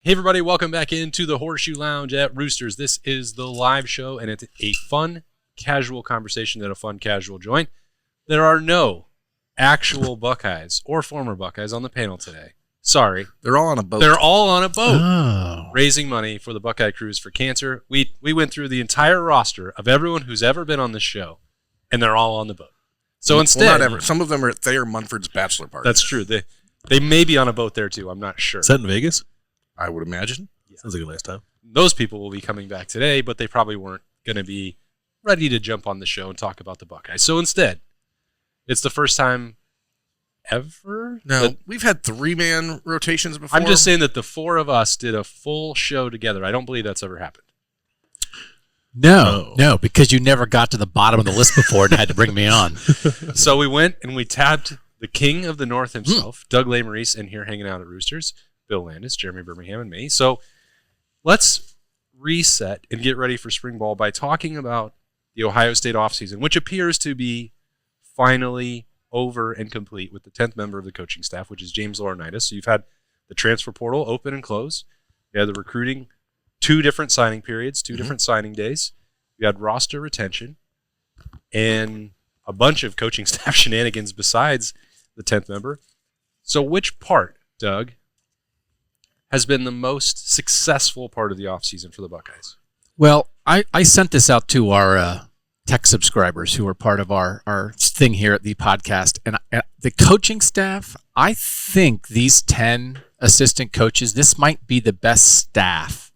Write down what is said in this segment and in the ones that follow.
Hey everybody, welcome back into the Horseshoe Lounge at Roosters. This is the live show, and it's a fun, casual conversation at a fun, casual joint. There are no actual Buckeyes or former Buckeyes on the panel today. Sorry. They're all on a boat. They're all on a boat raising money for the Buckeye Cruise for Cancer. We went through the entire roster of everyone who's ever been on this show, and they're all on the boat. So instead... Well, not ever. Some of them are at Thayer Munford's bachelor party. That's true. They may be on a boat there, too. I'm not sure. Is that in Vegas? I would imagine. Yeah. Sounds like a nice time. Those people will be coming back today, but they probably weren't going to be ready to jump on the show and talk about the Buckeyes. So instead, it's the first time ever? No, we've had three-man rotations before. I'm just saying that the four of us did a full show together. I don't believe that's ever happened. No, because you never got to the bottom of the list before and had to bring me on. So we went and we tabbed the king of the North himself, Doug Lesmerises, and here hanging out at Roosters, Bill Landis, Jeremy Birmingham, and me. So let's reset and get ready for spring ball by talking about the Ohio State offseason, which appears to be finally over and complete with the 10th member of the coaching staff, which is James Laurinaitis. So you've had the transfer portal open and close. You had the recruiting, two different signing periods, two different signing days. You had roster retention and a bunch of coaching staff shenanigans besides the 10th member. So which part, Doug, has been the most successful part of the offseason for the Buckeyes? Well, I sent this out to our tech subscribers who are part of our thing here at the podcast. And the coaching staff, I think these 10 assistant coaches, this might be the best staff,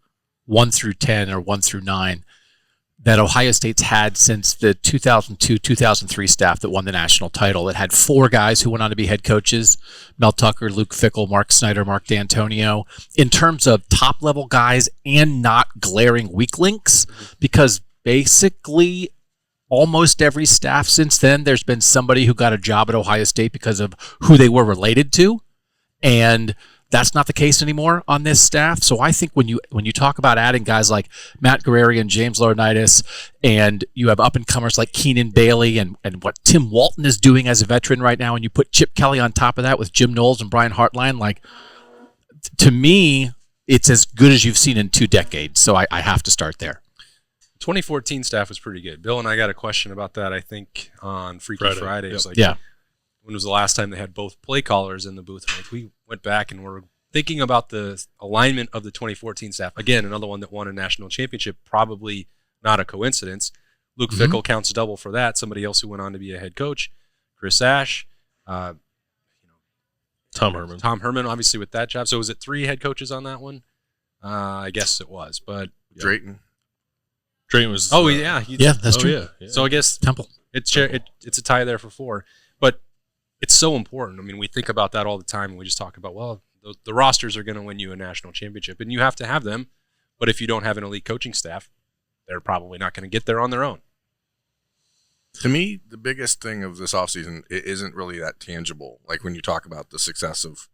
1 through 10 or 1 through 9, that Ohio State's had since the 2002-2003 staff that won the national title. It had 4 guys who went on to be head coaches: Mel Tucker, Luke Fickell, Mark Snyder, Mark D'Antonio. In terms of top-level guys and not glaring weak links, because basically almost every staff since then, there's been somebody who got a job at Ohio State because of who they were related to, and that's not the case anymore on this staff. So I think when you talk about adding guys like Matt Guerrieri and James Laurinaitis, and you have up-and-comers like Keenan Bailey and what Tim Walton is doing as a veteran right now, and you put Chip Kelly on top of that with Jim Knowles and Brian Hartline, like, to me, it's as good as you've seen in 2 decades. So I have to start there. 2014 staff was pretty good. Bill and I got a question about that, I think, on Freaky Friday. Yep. When was the last time they had both play callers in the booth? And we went back and were thinking about the alignment of the 2014 staff. Again, another one that won a national championship, probably not a coincidence. Luke Fickell counts double for that. Somebody else who went on to be a head coach, Chris Ash, Tom Herman. Tom Herman, obviously with that job. So was it 3 head coaches on that one? I guess it was, but Drayton was. Oh yeah, That's true. Yeah. So I guess Temple. it's a tie there for 4, but it's so important. I mean, we think about that all the time, and we just talk about, well, the rosters are going to win you a national championship, and you have to have them. But if you don't have an elite coaching staff, they're probably not going to get there on their own. To me, the biggest thing of this offseason isn't really that tangible. Like when you talk about the success of,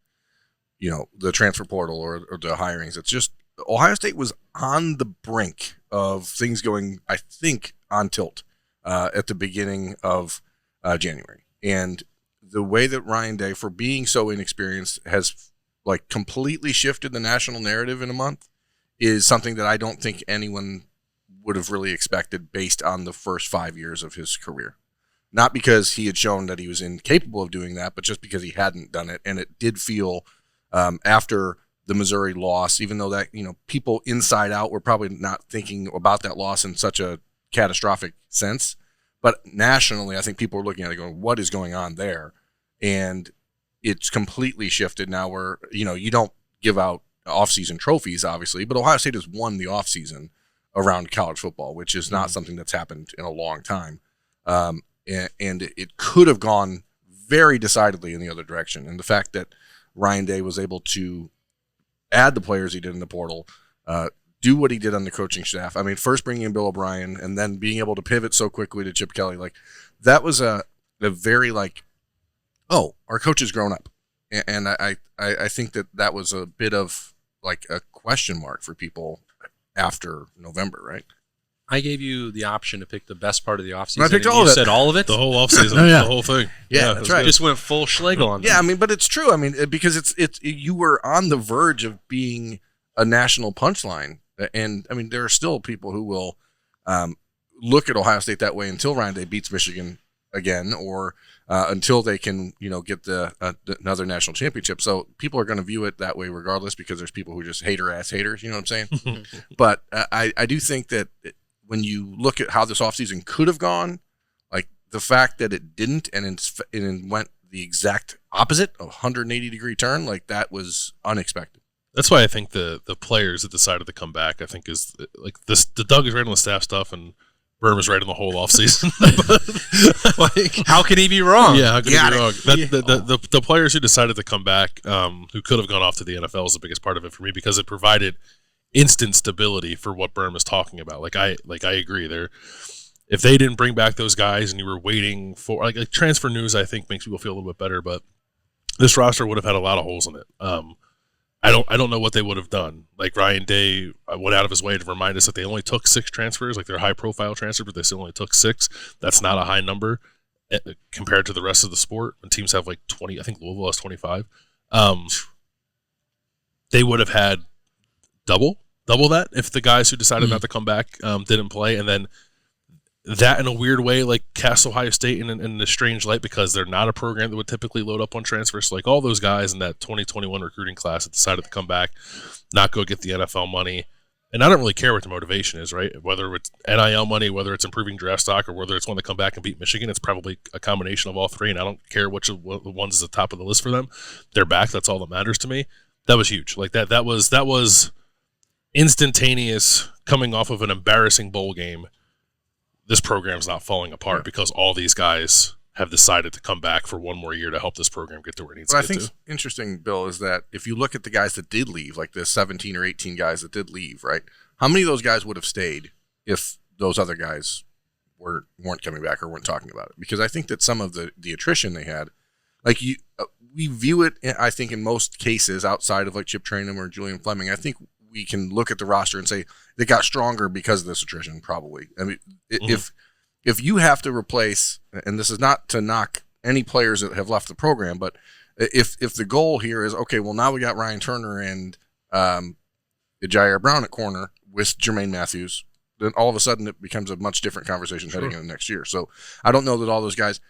the transfer portal or the hirings, it's just Ohio State was on the brink of things going, I think, on tilt at the beginning of January. And the way that Ryan Day, for being so inexperienced, has completely shifted the national narrative in a month is something that I don't think anyone would have really expected based on the first 5 years of his career. Not because he had shown that he was incapable of doing that, but just because he hadn't done it. And it did feel after the Missouri loss, even though that, people inside out were probably not thinking about that loss in such a catastrophic sense. But nationally, I think people were looking at it going, what is going on there? And it's completely shifted now where, you don't give out offseason trophies, obviously, but Ohio State has won the offseason around college football, which is not something that's happened in a long time. And it could have gone very decidedly in the other direction. And the fact that Ryan Day was able to add the players he did in the portal, do what he did on the coaching staff. I mean, first bringing in Bill O'Brien and then being able to pivot so quickly to Chip Kelly, that was a very our coach has grown up. And I think that was a bit of a question mark for people after November, right? I gave you the option to pick the best part of the offseason. I picked all of it. You said all of it? The whole offseason. The whole thing. Yeah, that's right. Just went full Schlegel on Yeah, I mean, but it's true. I mean, because it's you were on the verge of being a national punchline. And I mean, there are still people who will look at Ohio State that way until Ryan Day beats Michigan again, or until they can, get another national championship. So people are going to view it that way regardless, because there's people who just haters. You know what I'm saying? But I do think that when you look at how this offseason could have gone, like the fact that it didn't and it went the exact opposite, a 180-degree turn, like that was unexpected. That's why I think the players that decided to come back, I think, is like this. The Doug is right on the staff stuff, and Berm is right on the whole offseason. Like, how can he be wrong? Yeah, how can he be wrong? The players who decided to come back, who could have gone off to the NFL, is the biggest part of it for me, because it provided instant stability for what Berm is talking about. Like I agree there. If they didn't bring back those guys and you were waiting for like transfer news, I think makes people feel a little bit better. But this roster would have had a lot of holes in it. I don't know what they would have done. Like Ryan Day went out of his way to remind us that they only took 6 transfers. Like they're high profile transfers, but they still only took 6. That's not a high number compared to the rest of the sport. And teams have like 20. I think Louisville has 25. They would have had double that if the guys who decided not to come back didn't play. And then that, in a weird way, like cast Ohio State in a strange light, because they're not a program that would typically load up on transfers. So like all those guys in that 2021 recruiting class that decided to come back, not go get the NFL money. And I don't really care what the motivation is, right? Whether it's NIL money, whether it's improving draft stock, or whether it's want to come back and beat Michigan, it's probably a combination of all three. And I don't care which of the ones is the top of the list for them. They're back. That's all that matters to me. That was huge. Like that was instantaneous, coming off of an embarrassing bowl game. This program's not falling apart because all these guys have decided to come back for one more year to help this program get to where it needs to get to. What I think is interesting, Bill, is that if you look at the guys that did leave, like the 17 or 18 guys that did leave, right? How many of those guys would have stayed if those other guys weren't coming back or weren't talking about it? Because I think that some of the attrition they had, like we view it, I think, in most cases outside of like Chip Trayanum or Julian Fleming, I think we can look at the roster and say they got stronger because of this attrition, probably. I mean, if you have to replace, and this is not to knock any players that have left the program, but if the goal here is, okay, well, now we got Ryan Turner and Jair Brown at corner with Jermaine Matthews, then all of a sudden it becomes a much different conversation heading into next year. So I don't know that all those guys,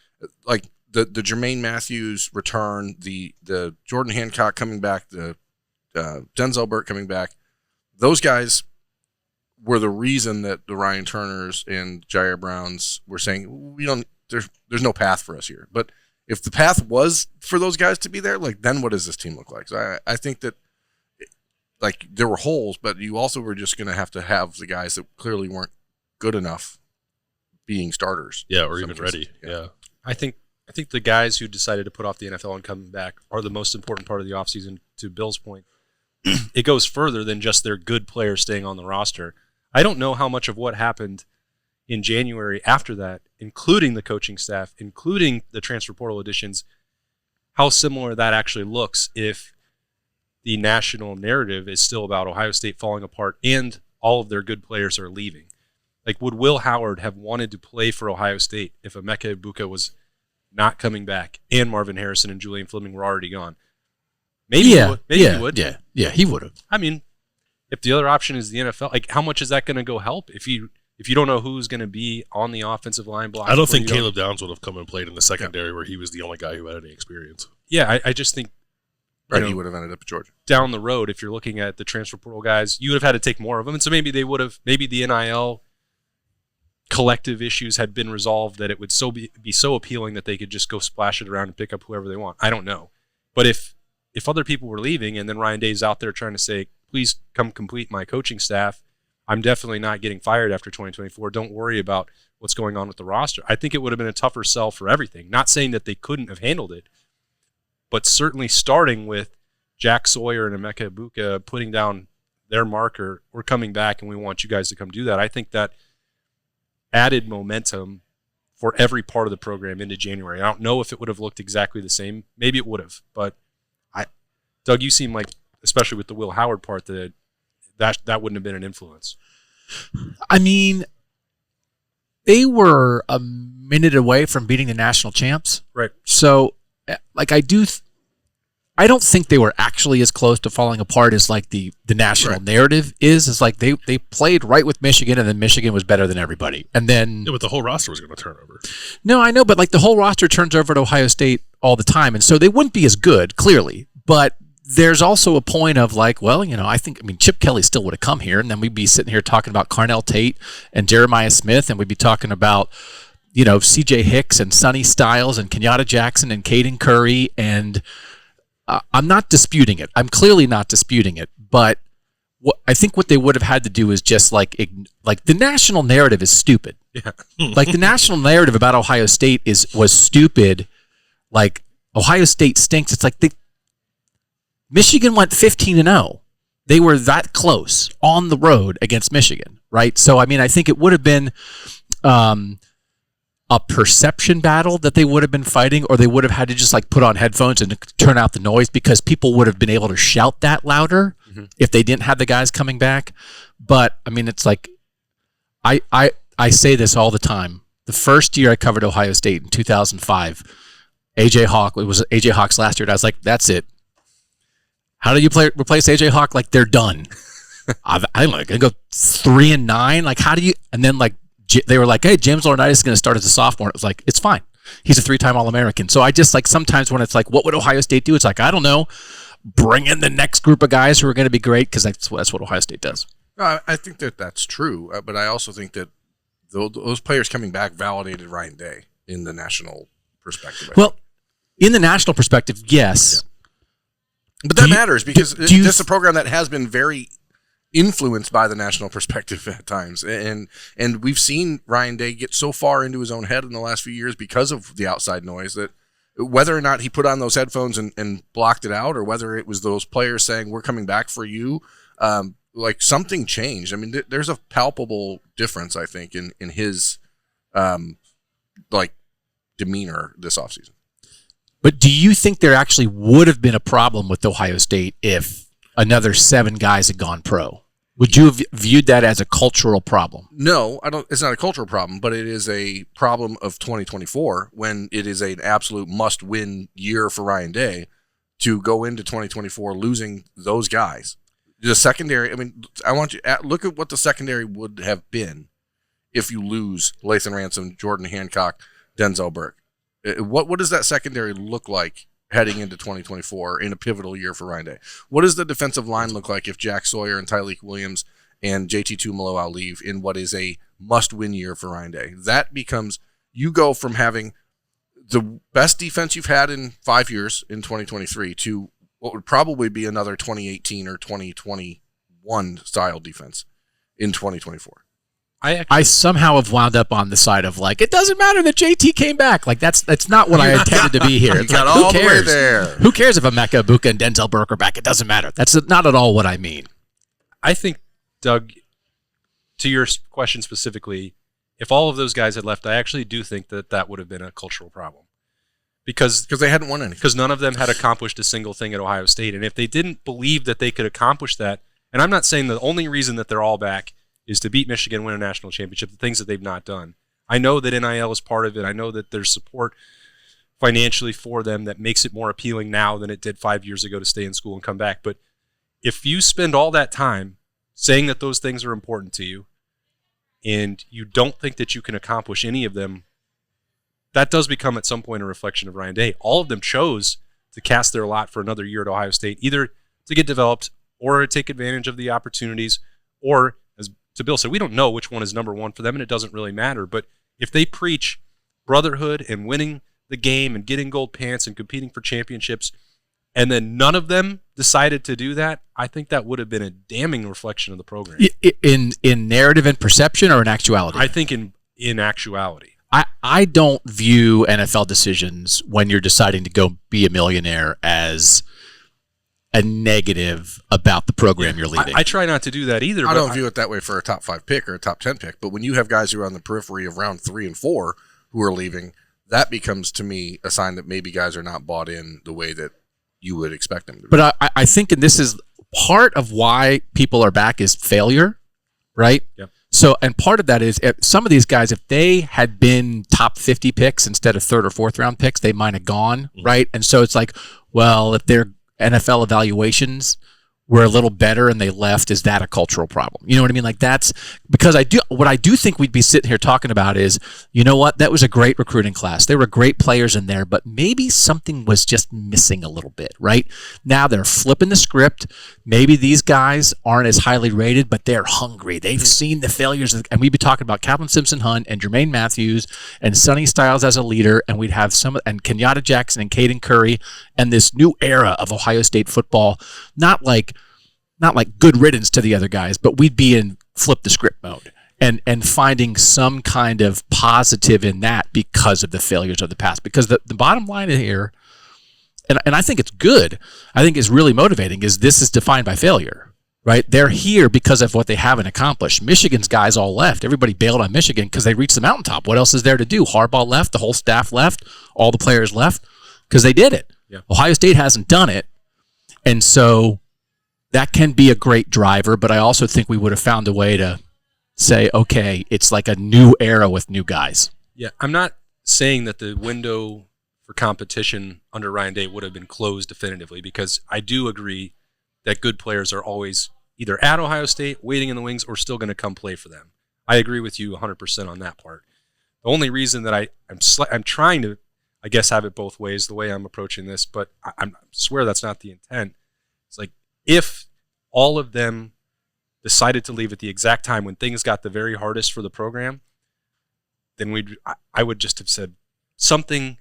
like the Jermaine Matthews return, the Jordan Hancock coming back, the Denzel Burke coming back, those guys were the reason that the Ryan Turners and Jair Browns were saying there's no path for us here. But if the path was for those guys to be there, like then what does this team look like? So I think that like there were holes, but you also were just going to have the guys that clearly weren't good enough being starters. Yeah, or even ready. Yeah. I think the guys who decided to put off the NFL and come back are the most important part of the offseason. To Bill's point, it goes further than just their good players staying on the roster. I don't know how much of what happened in January after that, including the coaching staff, including the transfer portal additions, how similar that actually looks if the national narrative is still about Ohio State falling apart and all of their good players are leaving. Like, would Will Howard have wanted to play for Ohio State if Emeka Egbuka was not coming back and Marvin Harrison and Julian Fleming were already gone? Maybe he would. Maybe he would. Yeah, he would have. I mean, if the other option is the NFL, like how much is that going to go help if you don't know who's going to be on the offensive line block? I don't think Caleb Downs would have come and played in the secondary where he was the only guy who had any experience. Yeah, I just think he would have ended up at Georgia. Down the road, if you're looking at the transfer portal guys, you would have had to take more of them, and so maybe they would have. Maybe the NIL collective issues had been resolved that it would be so appealing that they could just go splash it around and pick up whoever they want. I don't know, but if other people were leaving and then Ryan Day's out there trying to say, please come complete my coaching staff, I'm definitely not getting fired after 2024. Don't worry about what's going on with the roster. I think it would have been a tougher sell for everything. Not saying that they couldn't have handled it, but certainly starting with Jack Sawyer and Emeka Egbuka putting down their marker, we're coming back and we want you guys to come do that. I think that added momentum for every part of the program into January. I don't know if it would have looked exactly the same. Maybe it would have, but Doug, you seem like, especially with the Will Howard part, that wouldn't have been an influence. I mean, they were a minute away from beating the national champs. Right. So, like, I I don't think they were actually as close to falling apart as like the national narrative is. It's like they played right with Michigan, and then Michigan was better than everybody. And then Yeah, but the whole roster was going to turn over. no, I know, but like the whole roster turns over to Ohio State all the time, and so they wouldn't be as good, clearly. But there's also a point of like, well, I mean, Chip Kelly still would have come here, and then we'd be sitting here talking about Carnell Tate and Jeremiah Smith, and we'd be talking about, C.J. Hicks and Sonny Styles and Kenyatta Jackson and Caden Curry, and I'm not disputing it. I'm clearly not disputing it, but I think what they would have had to do is just like the national narrative is stupid. Yeah. Like the national narrative about Ohio State was stupid. Like Ohio State stinks. It's like Michigan went 15-0. They were that close on the road against Michigan, right? So I mean, I think it would have been a perception battle that they would have been fighting, or they would have had to just like put on headphones and turn out the noise, because people would have been able to shout that louder if they didn't have the guys coming back. But I mean, it's like I say this all the time. The first year I covered Ohio State in 2005, AJ Hawk, it was AJ Hawk's last year, and I was like, that's it. How do you replace AJ Hawk? Like, they're done. I'm like, going to go 3-9. Like, how do you? And then like they were like, hey, James Laurinaitis is going to start as a sophomore. It was like, it's fine. He's a 3-time All-American. So I just like sometimes when it's like, what would Ohio State do? It's like, I don't know. Bring in the next group of guys who are going to be great, because that's what Ohio State does. I think that's true, but I also think that those players coming back validated Ryan Day in the national perspective. Well, in the national perspective, yes. Yeah. But that matters, because this is a program that has been very influenced by the national perspective at times. And we've seen Ryan Day get so far into his own head in the last few years because of the outside noise, that whether or not he put on those headphones and blocked it out, or whether it was those players saying, we're coming back for you, like something changed. I mean, there's a palpable difference, I think, in his like demeanor this offseason. But do you think there actually would have been a problem with Ohio State if another 7 guys had gone pro? Would you have viewed that as a cultural problem? No, I don't. It's not a cultural problem, but it is a problem of 2024, when it is an absolute must-win year for Ryan Day to go into 2024 losing those guys. The secondary, I mean, I want you to look at what the secondary would have been if you lose Lathan Ransom, Jordan Hancock, Denzel Burke. What does that secondary look like heading into 2024 in a pivotal year for Ryan Day? What does the defensive line look like if Jack Sawyer and Tyleek Williams and JT Tuimoloau leave in what is a must-win year for Ryan Day? That becomes, you go from having the best defense you've had in 5 years in 2023 to what would probably be another 2018 or 2021 style defense in 2024. I somehow have wound up on the side of like, it doesn't matter that JT came back. Like that's not what I intended to be here. You It's got like, all the way there. Who cares if Emeka Egbuka and Denzel Burke are back? It doesn't matter. That's not at all what I mean. I think, Doug, to your question specifically, if all of those guys had left, I actually do think that would have been a cultural problem. Because they hadn't won anything. Because none of them had accomplished a single thing at Ohio State. And if they didn't believe that they could accomplish that, and I'm not saying the only reason that they're all back is to beat Michigan, win a national championship, the things that they've not done. I know that NIL is part of it. I know that there's support financially for them that makes it more appealing now than it did 5 years ago to stay in school and come back. But if you spend all that time saying that those things are important to you and you don't think that you can accomplish any of them, that does become at some point a reflection of Ryan Day. All of them chose to cast their lot for another year at Ohio State, either to get developed or take advantage of the opportunities, or, as to Bill said, we don't know which one is number one for them, and it doesn't really matter. But if they preach brotherhood and winning the game and getting gold pants and competing for championships, and then none of them decided to do that, I think that would have been a damning reflection of the program. In narrative and perception, or in actuality? I think in actuality. I don't view NFL decisions when you're deciding to go be a millionaire as a negative about the program you're leading. I try not to do that either. I don't view it that way for a top 5 pick or a top 10 pick. But when you have guys who are on the periphery of round 3 and 4 who are leaving, that becomes, to me, a sign that maybe guys are not bought in the way that you would expect them to be. But I think, and this is part of why people are back, is failure, right? Yep. So, and part of that is some of these guys, if they had been top 50 picks instead of 3rd or 4th round picks, they might have gone, right? And so it's like, well, if they're NFL evaluations were a little better and they left, is that a cultural problem? You know what I mean? Like, that's because what I do think we'd be sitting here talking about is, you know what, that was a great recruiting class. There were great players in there, but maybe something was just missing a little bit, right? Now they're flipping the script. Maybe these guys aren't as highly rated, but they're hungry. They've seen the failures. And we'd be talking about Calvin Simpson-Hunt and Jermaine Matthews and Sonny Styles as a leader, and we'd have and Kenyatta Jackson and Caden Curry and this new era of Ohio State football, not like good riddance to the other guys, but we'd be in flip the script mode and finding some kind of positive in that because of the failures of the past. Because the bottom line here, and I think it's good, I think it's really motivating, is this is defined by failure, right? They're here because of what they haven't accomplished. Michigan's guys all left. Everybody bailed on Michigan because they reached the mountaintop. What else is there to do? Harbaugh left, the whole staff left, all the players left because they did it. Yeah. Ohio State hasn't done it. And so that can be a great driver, but I also think we would have found a way to say, okay, it's like a new era with new guys. Yeah, I'm not saying that the window for competition under Ryan Day would have been closed definitively, because I do agree that good players are always either at Ohio State, waiting in the wings, or still going to come play for them. I agree with you 100% on that part. The only reason that I'm trying to, I guess, have it both ways, the way I'm approaching this, but I swear that's not the intent. It's like, if all of them decided to leave at the exact time when things got the very hardest for the program, then I would just have said something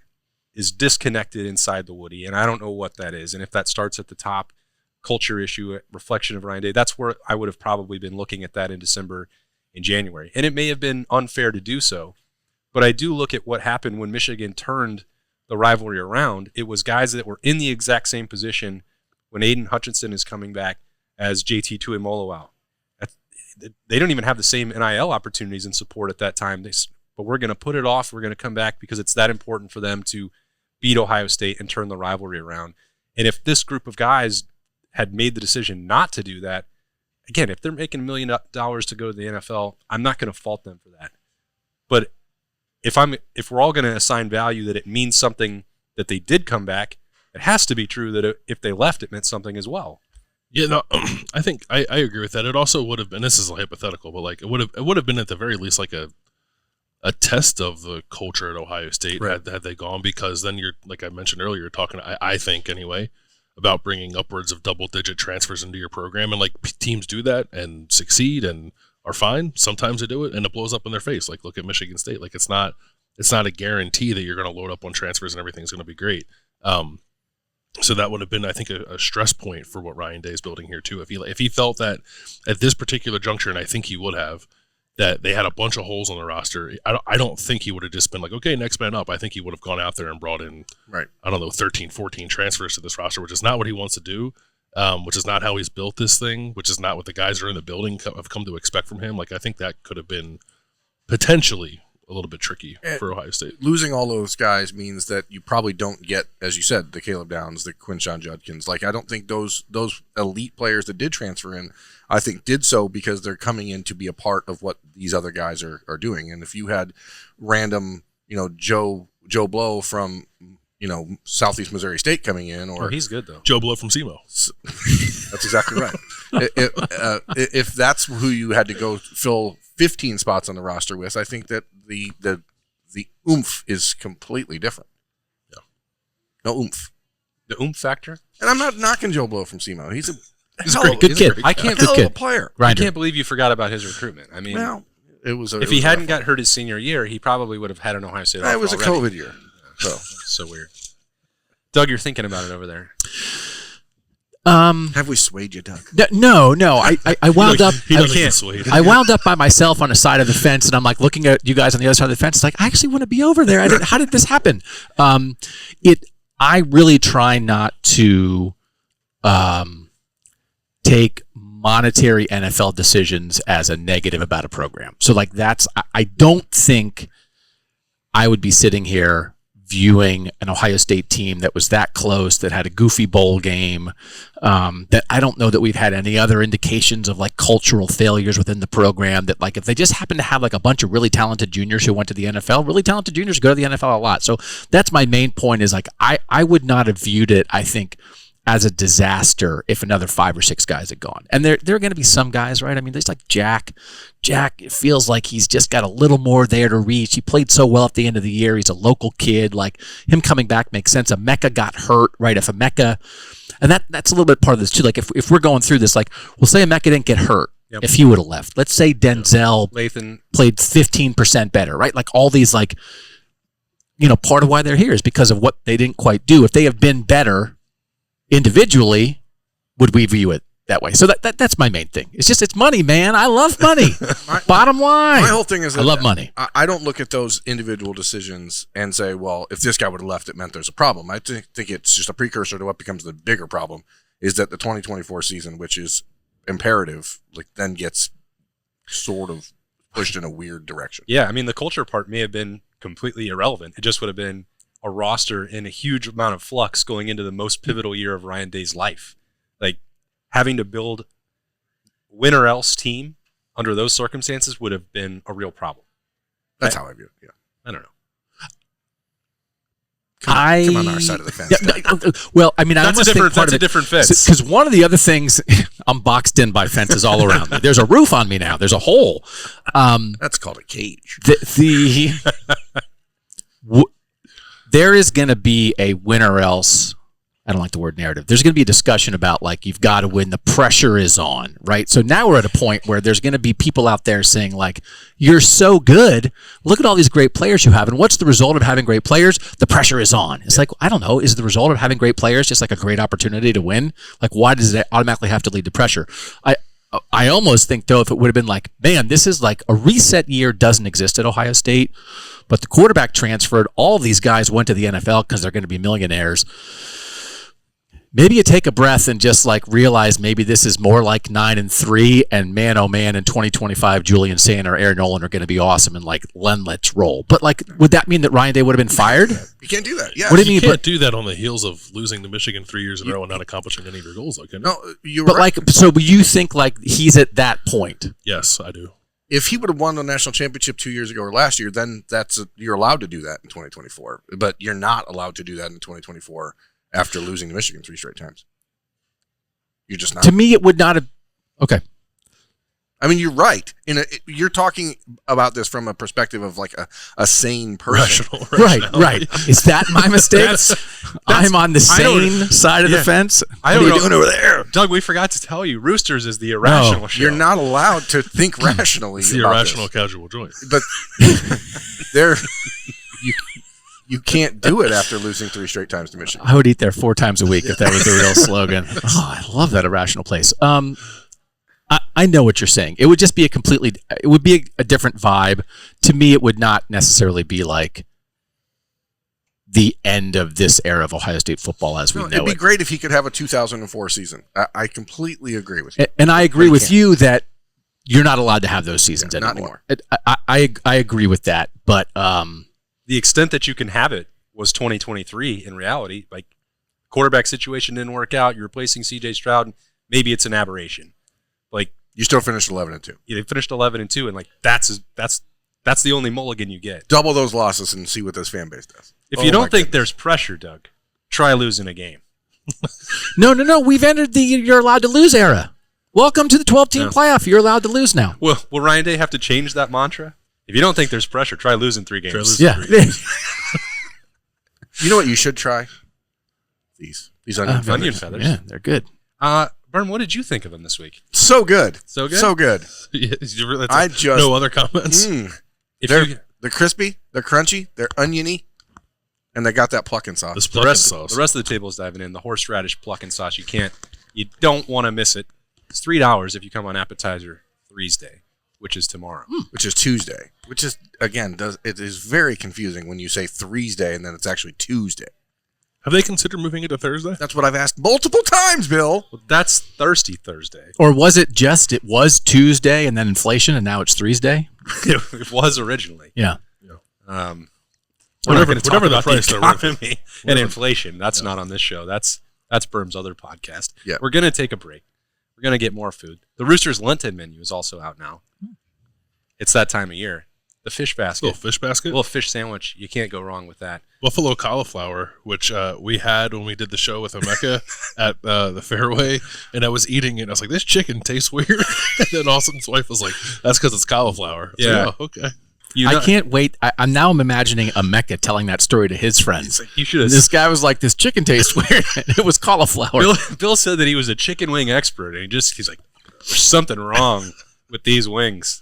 is disconnected inside the Woody, and I don't know what that is. And if that starts at the top, culture issue, reflection of Ryan Day, that's where I would have probably been looking at that in December and January. And it may have been unfair to do so, but I do look at what happened when Michigan turned the rivalry around. It was guys that were in the exact same position when Aiden Hutchinson is coming back as JT Tuimoloau. They don't even have the same NIL opportunities and support at that time. But we're going to put it off. We're going to come back because it's that important for them to beat Ohio State and turn the rivalry around. And if this group of guys had made the decision not to do that, again, if they're making $1 million to go to the NFL, I'm not going to fault them for that. But if we're all going to assign value that it means something that they did come back, it has to be true that if they left, it meant something as well. Yeah, no, I think I agree with that. It also would have been, this is a hypothetical, but like it would have been at the very least like a test of the culture at Ohio State, right, had they gone, because then you're, like I mentioned earlier, you're talking, I think anyway, about bringing upwards of double-digit transfers into your program, and like teams do that and succeed and are fine. Sometimes they do it and it blows up in their face. Like, look at Michigan State. Like, it's not a guarantee that you're going to load up on transfers and everything's going to be great. So that would have been, I think, a stress point for what Ryan Day is building here too. If he felt that at this particular juncture, and I think he would have, that they had a bunch of holes on the roster, I don't think he would have just been like, okay, next man up. I think he would have gone out there and brought in, right, I don't know, 13, 14 transfers to this roster, which is not what he wants to do, which is not how he's built this thing, which is not what the guys who are in the building have come to expect from him. Like, I think that could have been potentially a little bit tricky for Ohio State. Losing all those guys means that you probably don't get, as you said, the Caleb Downs, the Quinshon Judkins. Like, I don't think those elite players that did transfer in, I think did so because they're coming in to be a part of what these other guys are doing. And if you had random, Joe Blow from, Southeast Missouri State coming in, or he's good though, Joe Blow from SEMO. That's exactly right. If that's who you had to go fill 15 spots on the roster with, I think that the oomph is completely different. Yeah. No oomph. The oomph factor? And I'm not knocking Joe Blow from SEMO. He's great. Good kid. I can't hell of a player. I can't believe you forgot about his recruitment. I mean, well, if he hadn't got hurt his senior year, he probably would have had an Ohio State offer it was already. a COVID year. So weird. Doug, you're thinking about it over there. Have we swayed you, Doug? No. I wound up. He doesn't get swayed. I wound up by myself on the side of the fence, and I'm like looking at you guys on the other side of the fence. It's like, I actually want to be over there. How did this happen? I really try not to take monetary NFL decisions as a negative about a program. So like I don't think I would be sitting here viewing an Ohio State team that was that close, that had a goofy bowl game, that I don't know that we've had any other indications of like cultural failures within the program, that like if they just happen to have like a bunch of really talented juniors who went to the NFL, really talented juniors go to the NFL a lot. So that's my main point, is like I would not have viewed it, I think, as a disaster if another 5 or 6 guys had gone. And there are going to be some guys, right? I mean, there's like Jack. Jack, it feels like he's just got a little more there to reach. He played so well at the end of the year. He's a local kid. Like, him coming back makes sense. Emeka got hurt, right? If Emeka, and that's a little bit part of this too. Like, if we're going through this, like, we'll say Emeka didn't get hurt. Yep. If he would have left. Let's say Denzel Lathan played 15% better, right? Like, all these, like, part of why they're here is because of what they didn't quite do. If they have been better individually, would we view it that way? So that's my main thing. It's money, man. I love money. Bottom line. My whole thing is that I love money. I don't look at those individual decisions and say, well, if this guy would have left, it meant there's a problem. I think it's just a precursor to what becomes the bigger problem, is that the 2024 season, which is imperative, like, then gets sort of pushed in a weird direction. Yeah, I mean, the culture part may have been completely irrelevant. It just would have been a roster in a huge amount of flux going into the most pivotal year of Ryan Day's life. Like, having to build win or else team under those circumstances would have been a real problem. That's how I view it. Yeah, I don't know. Come on our side of the fence. Well, I mean, That's a different fence. Because one of the other things, I'm boxed in by fences all around me. There's a roof on me now. There's a hole. That's called a cage. There is going to be a win or else. I don't like the word narrative. There's going to be a discussion about, like, you've got to win. The pressure is on, right? So now we're at a point where there's going to be people out there saying, like, you're so good. Look at all these great players you have. And what's the result of having great players? The pressure is on. It's like, I don't know. Is the result of having great players just like a great opportunity to win? Like, why does it automatically have to lead to pressure? I almost think, though, if it would have been like, man, this is like a reset year doesn't exist at Ohio State, but the quarterback transferred. All these guys went to the NFL because they're going to be millionaires. Maybe you take a breath and just, like, realize maybe this is more like 9-3, and man, oh man, in 2025, Julian Sand or Aaron Nolan are going to be awesome, and, like, let's roll. But, like, would that mean that Ryan Day would have been fired? You can't do that. Yeah. What do you mean? You can't do that on the heels of losing to Michigan 3 years in a row and not accomplishing any of your goals. Like, No, you're But, right. like, so you think, like, he's at that point? yes, I do. If he would have won the national championship 2 years ago or last year, then you're allowed to do that in 2024. But you're not allowed to do that in 2024 after losing to Michigan 3 straight times. You're just not. To me, it would not have. Okay. I mean, you're right. You're talking about this from a perspective of, like, a sane person. Right. Is that my mistake? I'm on the sane side of the fence. I What don't are know. you doing over there? Doug, we forgot to tell you, Roosters is the irrational show. You're not allowed to think rationally. It's the about irrational this. casual joint. But you can't do it after losing 3 straight times to Michigan. I would eat there 4 times a week if that was the real slogan. Oh, I love that irrational place. I know what you're saying. It would just be it would be a different vibe. To me, it would not necessarily be like the end of this era of Ohio State football as we know It'd be it. great if he could have a 2004 season. I completely agree with you. And I agree But he with can't. you that you're not allowed to have those seasons Yeah, not anymore. I agree with that, but The extent that you can have it was 2023 in reality. Like, quarterback situation didn't work out. You're replacing C.J. Stroud. Maybe it's an aberration. Like, You still finished 11-2. they finished 11-2, and, like, that's the only mulligan you get. Double those losses and see what this fan base does. If you don't think there's pressure, Doug, try losing a game. no. We've entered the you're allowed to lose era. Welcome to the 12-team playoff. You're allowed to lose now. Will Ryan Day have to change that mantra? If you don't think there's pressure, try losing 3 games. Yeah. You know what you should try? These onion feathers. Onion feathers. Yeah, they're good. Berm, what did you think of them this week? So good. So good? So good. No other comments. They're crispy, they're crunchy, they're oniony, and they got that plucking sauce. This The plucking rest, sauce. the rest of the table is diving in. The horseradish plucking sauce. You don't want to miss it. It's $3 if you come on appetizer Thursday, which is tomorrow. Which is Tuesday. Which is, again, it is very confusing when you say Thursday and then it's actually Tuesday. Have they considered moving it to Thursday? That's what I've asked multiple times, Bill. Well, that's Thirsty Thursday. Or was it was Tuesday and then inflation and now it's Thursday? It was originally. Yeah. Whatever the price they're worth. economy and inflation. That's not on this show. That's Berm's other podcast. Yeah. We're going to take a break. We're going to get more food. The Roosters Lenten menu is also out now. It's that time of year. The fish basket. Little fish basket. Little fish sandwich. You can't go wrong with that. Buffalo cauliflower, which we had when we did the show with Emeka at the Fairway, and I was eating it. And I was like, "This chicken tastes weird." And then all of a sudden, his wife was like, "That's because it's cauliflower." Yeah. Like, oh, okay. I can't wait. I'm now imagining Emeka telling that story to his friends. You should have. This guy was like, "This chicken tastes weird." It was cauliflower. Bill said that he was a chicken wing expert, and he's like, "There's something wrong with these wings."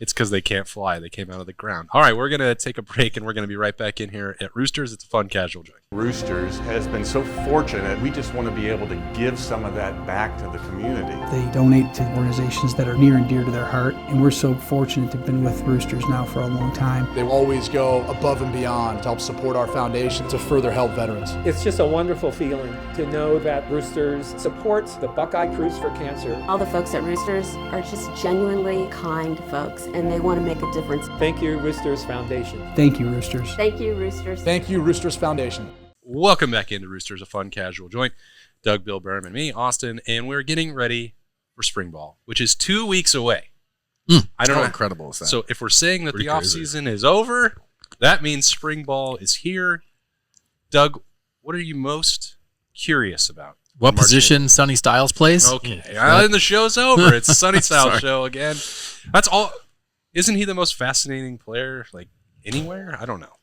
It's because they can't fly. They came out of the ground. All right, we're going to take a break, and we're going to be right back in here at Roosters. It's a fun, casual joint. Roosters has been so fortunate. We just want to be able to give some of that back to the community. They donate to organizations that are near and dear to their heart, and we're so fortunate to have been with Roosters now for a long time. They will always go above and beyond to help support our foundation to further help veterans. It's just a wonderful feeling to know that Roosters supports the Buckeye Cruise for Cancer. All the folks at Roosters are just genuinely kind folks, and they want to make a difference. Thank you, Roosters Foundation. Thank you, Roosters. Thank you, Roosters. Thank you, Roosters Foundation. Welcome back into Roosters, a fun, casual joint. Doug, Bill, Berman, and me, Austin, and we're getting ready for spring ball, which is 2 weeks away. I don't know. How incredible is that? So if we're saying that Pretty the crazy. offseason is over, that means spring ball is here. Doug, what are you most curious about? What March position Sonny Styles plays? Okay, and the show's over. It's Sunny Styles show again. That's all. Isn't he the most fascinating player like anywhere? I don't know.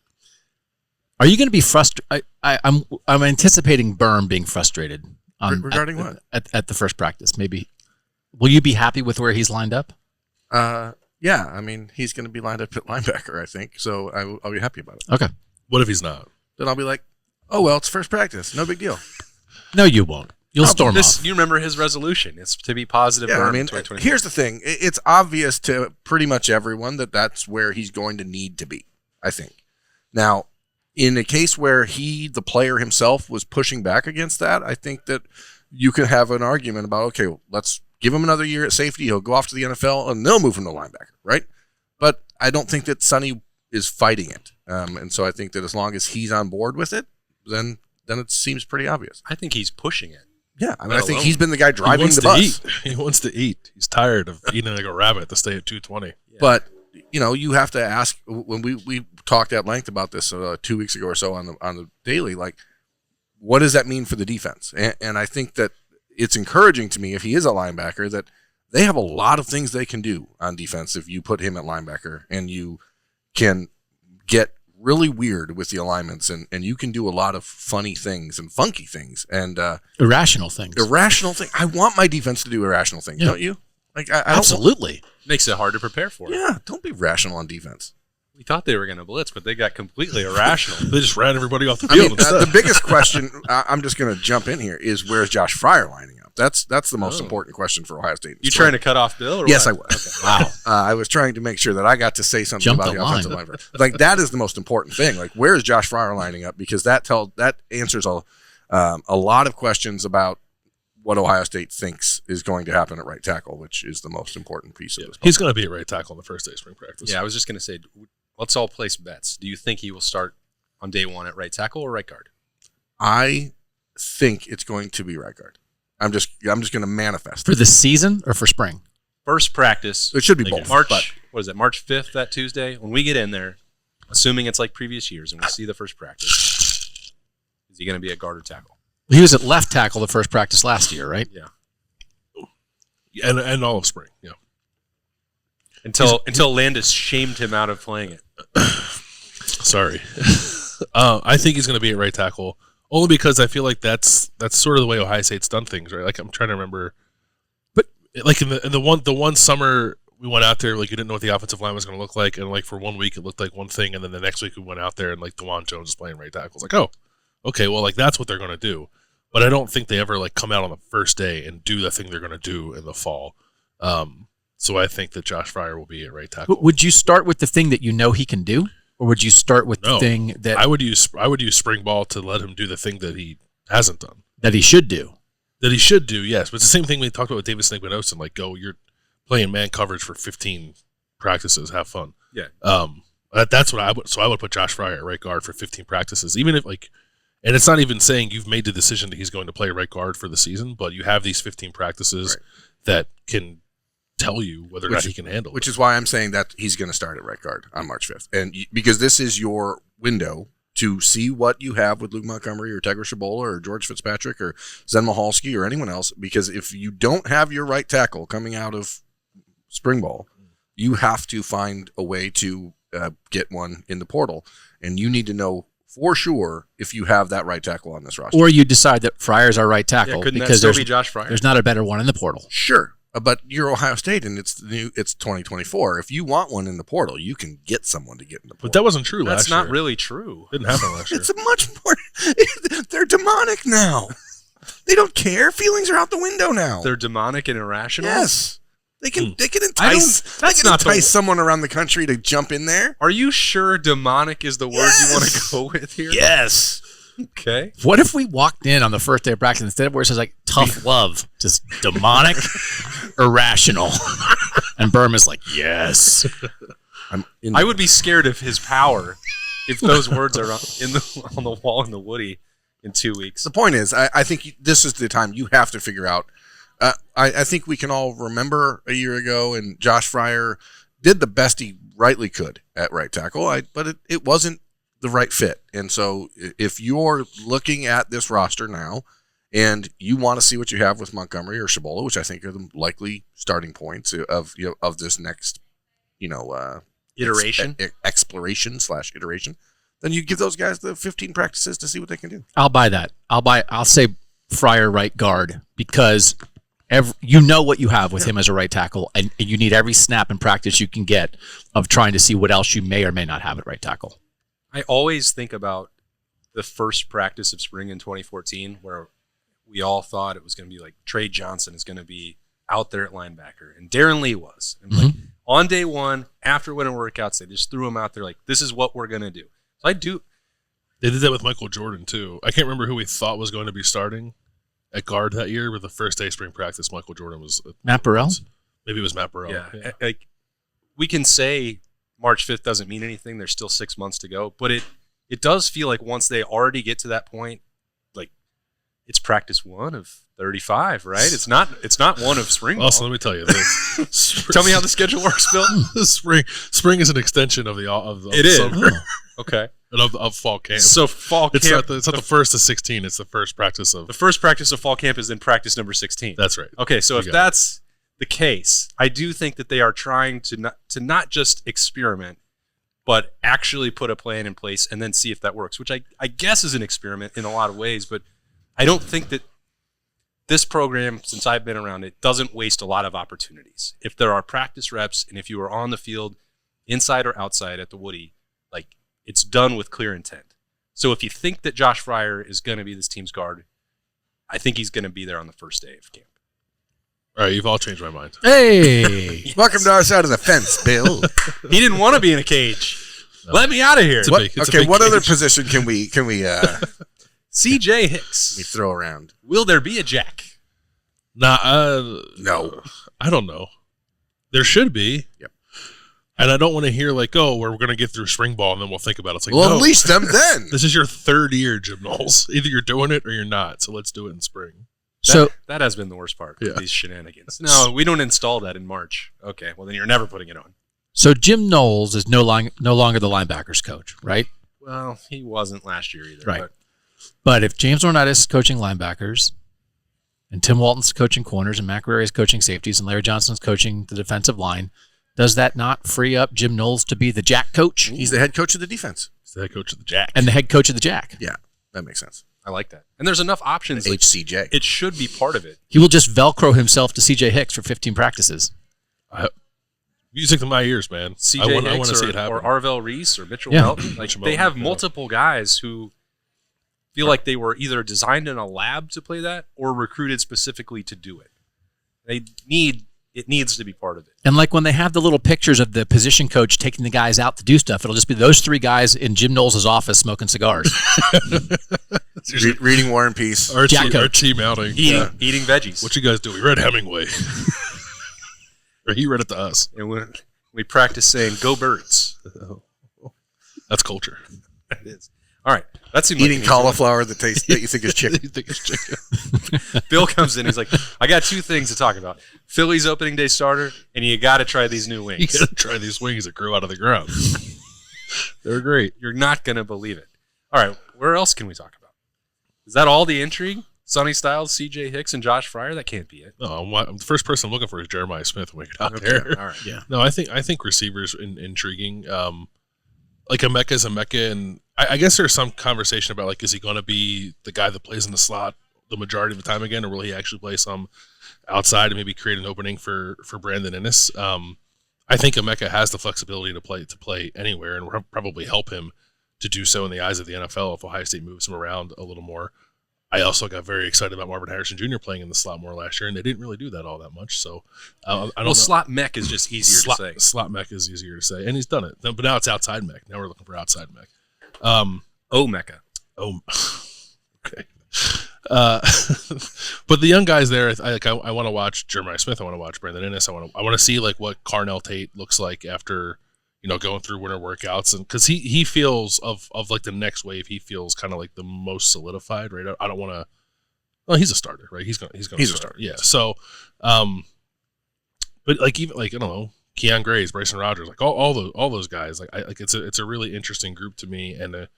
Are you going to be frustrated? I'm anticipating Berm being frustrated Regarding what? At the first practice. Maybe will you be happy with where he's lined up? Yeah, I mean, he's going to be lined up at linebacker, I think. So I'll be happy about it. Okay. What if he's not? Then I'll be like, oh, well, it's first practice. No big deal. No, you won't. You'll storm off. You remember his resolution? It's to be positive. Yeah, Berm I mean, in 2023. here's the thing. It's obvious to pretty much everyone that that's where he's going to need to be, I think. Now, in a case where the player himself, was pushing back against that, I think that you could have an argument about, okay, well, let's give him another year at safety. He'll go off to the NFL, and they'll move him to linebacker, right? But I don't think that Sonny is fighting it. And so I think that as long as he's on board with it, then it seems pretty obvious. I think he's pushing it. Yeah, I mean, Let I think alone- he's been the guy He driving wants the to bus. eat. He wants to eat. He's tired of eating like a rabbit to stay at 220. But you have to ask, when we talked at length about this 2 weeks ago or so on the daily, like, what does that mean for the defense? And I think that it's encouraging to me, if he is a linebacker, that they have a lot of things they can do on defense if you put him at linebacker, and you can get really weird with the alignments, and you can do a lot of funny things and funky things and Irrational things. irrational things. I want my defense to do irrational things, Yeah. don't you? Like, I don't Absolutely. Makes it hard to prepare for. yeah, don't be rational on defense. We thought they were going to blitz, but they got completely irrational. They just ran everybody off the I field mean, instead. the biggest question, I'm just going to jump in here, is where's Josh Fryer lining up? That's the most important question for Ohio State. You trying to cut off Bill? Or Yes, what? I was. Wow. I was trying to make sure that I got to say something Jump about the the offensive line. line. Like, that is the most important thing. Like, where is Josh Fryer lining up? Because that answers a lot of questions about what Ohio State thinks is going to happen at right tackle, which is the most important piece of this. He's going to be at right tackle on the first day of spring practice. Yeah, I was just going to say, let's all place bets. Do you think he will start on day one at right tackle or right guard? I think it's going to be right guard. I'm just going to manifest For the season or for spring? First practice. it. Should be like both. March. but What is it? March 5th, that Tuesday. When we get in there, assuming it's like previous years, and we see the first practice, is he going to be a guard or tackle? He was at left tackle the first practice last year, right? Yeah. And all of spring. Yeah. Until Landis shamed him out of playing it. Sorry. I think he's going to be at right tackle only because I feel like that's sort of the way Ohio State's done things, right? Like, I'm trying to remember, but like in the one summer we went out there, like, you didn't know what the offensive line was going to look like, and like for 1 week it looked like one thing, and then the next week we went out there and like DeJuan Jones was playing right tackle. It's like, oh, okay, well, like, that's what they're going to do. But I don't think they ever like come out on the first day and do the thing they're going to do in the fall. So I think that Josh Fryer will be at right tackle. Would you start with the thing that you know he can do, or would you start with the No. thing that I would use spring ball to let him do the thing that he hasn't done. that he should do? That he should do, yes. But it's the same thing we talked about with David Snake Olsen. Like, you're playing man coverage for 15 practices. Have fun. Yeah. That's what I would. So I would put Josh Fryer at right guard for 15 practices, even if like. And it's not even saying you've made the decision that he's going to play right guard for the season, but you have these 15 practices that can tell you whether or not he can handle which it. is why I'm saying that he's going to start at right guard on March 5th. And because this is your window to see what you have with Luke Montgomery or Tegra Shabola or George Fitzpatrick or Zen Mahalski or anyone else, because if you don't have your right tackle coming out of spring ball, you have to find a way to get one in the portal. And you need to know for sure if you have that right tackle on this roster. Or you decide that Fryer's our right tackle couldn't that because still be Josh Fryer? there's not a better one in the portal. Sure. But you're Ohio State, and it's 2024. If you want one in the portal, you can get someone to get in the portal. But that wasn't true That's last year. not really true. Didn't happen last year. It's a much more. They're demonic now. They don't care. Feelings are out the window now. They're demonic and irrational. Yes, they can. They can I entice. don't- They that's can not the- entice someone around the country to jump in there. Are you sure demonic is the word you want to go with here? Yes. Okay. What if we walked in on the first day of practice instead of where it says like tough love, just demonic, irrational, and Burma's like, yes. I would be scared of his power if those words are on the wall in the Woody in 2 weeks. The point is, I think this is the time you have to figure out. I think we can all remember a year ago, and Josh Fryer did the best he rightly could at right tackle, but it wasn't the right fit. And so if you're looking at this roster now and you want to see what you have with Montgomery or Shabola, which I think are the likely starting points of this next Iteration. exploration/iteration, then you give those guys the 15 practices to see what they can do. I'll buy that. I'll say Fryer right guard because you know what you have with him as a right tackle, and you need every snap in practice you can get of trying to see what else you may or may not have at right tackle. I always think about the first practice of spring in 2014 where we all thought it was going to be like Trey Johnson is going to be out there at linebacker, and Darren Lee was. And like on day one, after winter workouts, they just threw him out there like, this is what we're going to do. So I do. They did that with Michael Jordan, too. I can't remember who we thought was going to be starting at guard that year, but the first day of spring practice, Michael Jordan was... Matt Burrell? Maybe it was Matt Burrell. Yeah. Like, we can say March 5th doesn't mean anything. There's still 6 months to go. But it does feel like once they already get to that point, like it's practice 1 of 35, right? It's not one of spring ball. Also, let me tell you this. Tell me how the schedule works, Bill. Spring is an extension of the It is. summer Okay. and of fall camp. So fall It's camp. not the first of 16. It's the first practice of... The first practice of fall camp is then practice number 16. That's right. Okay, so You if got that's the case, I do think that they are trying to not just experiment, but actually put a plan in place and then see if that works, which I guess is an experiment in a lot of ways, but I don't think that this program, since I've been around it, doesn't waste a lot of opportunities. If there are practice reps and if you are on the field, inside or outside at the Woody, like it's done with clear intent. So if you think that Josh Fryer is going to be this team's guard, I think he's going to be there on the first day of camp. All right, you've all changed my mind. Hey! Welcome to our side of the fence, Bill. He didn't want to be in a cage. No. Let me out of here. It's a What, big- it's a okay, big what other cage. position can we CJ Hicks. throw around? Will there be a Jack? Nah, No. I don't know. There should be. Yep. And I don't want to hear like, oh, we're going to get through spring ball and then we'll think about it. It's like, Well, no, unleash them then. this is your third year, Jim Knowles. Either you're doing it or you're not. So let's do it in spring. So That has been the worst part Yeah. of these shenanigans. No, we don't install that in March. Okay, well then you're never putting it on. Jim Knowles is no longer the linebackers coach, right? Well, he wasn't last year either. Right. But But if James Ornette is coaching linebackers, and Tim Walton's coaching corners, and Matt Guerrieri is coaching safeties, and Larry Johnson's coaching the defensive line, does that not free up Jim Knowles to be the Jack coach He's the head coach of the defense. He's the head coach of the Jack. and the head coach of the Jack? Yeah, that makes sense. I like that. And there's enough options. Like, HCJ. it should be part of it. He will just Velcro himself to CJ Hicks for 15 practices. Music to my ears, man. CJ I want Hicks to see it happen. or Arvell Reese or Mitchell Yeah. Melton. Like Mitchell they Melton, have yeah. multiple guys who feel like they were either designed in a lab to play that or recruited specifically to do it. It needs to be part of it. And like when they have the little pictures of the position coach taking the guys out to do stuff, it'll just be those 3 guys in Jim Knowles' office smoking cigars. Reading War and Peace. Our Jack team, coach. our team outing. Eating veggies. What you guys do? We read Hemingway. Or he read it to us. And we practice saying, go birds. That's culture. It is. All right. That seems like Eating cauliflower that you think is chicken. You think it's chicken? Bill comes in. He's like, I got two things to talk about. Philly's opening day starter, and you got to try these new wings. You got to try these wings that grew out of the ground. They're great. You're not going to believe it. All right. Where else can we talk about? Is that all the intrigue? Sonny Styles, C.J. Hicks, and Josh Fryer? That can't be it. No, the first person I'm looking for is Jeremiah Smith when we get out Okay, there. all right. Yeah. No, I think receivers intriguing. Like Emeka is Emeka, and I guess there's some conversation about like, is he going to be the guy that plays in the slot the majority of the time again, or will he actually play some outside and maybe create an opening for Brandon Inniss? I think Emeka has the flexibility to play anywhere, and will probably help him to do so in the eyes of the NFL if Ohio State moves him around a little more. I also got very excited about Marvin Harrison Jr. playing in the slot more last year, and they didn't really do that all that much. So I don't know. Slot mech is just easier to say. Slot mech is easier to say, and he's done it. But now it's outside mech. Now we're looking for outside mech. Mecca. Oh, okay. But the young guys there, I want to watch Jeremiah Smith. I want to watch Brandon Inniss. I want to see like what Carnell Tate looks like after going through winter workouts, and because he feels of like the next wave, he feels kind of like the most solidified, right? I don't want to. Well, he's a starter, right? He's a starter. Yeah. So, but like even like I don't know, Keon Grays, Bryson Rogers, like all those guys, like it's a really interesting group to me, and a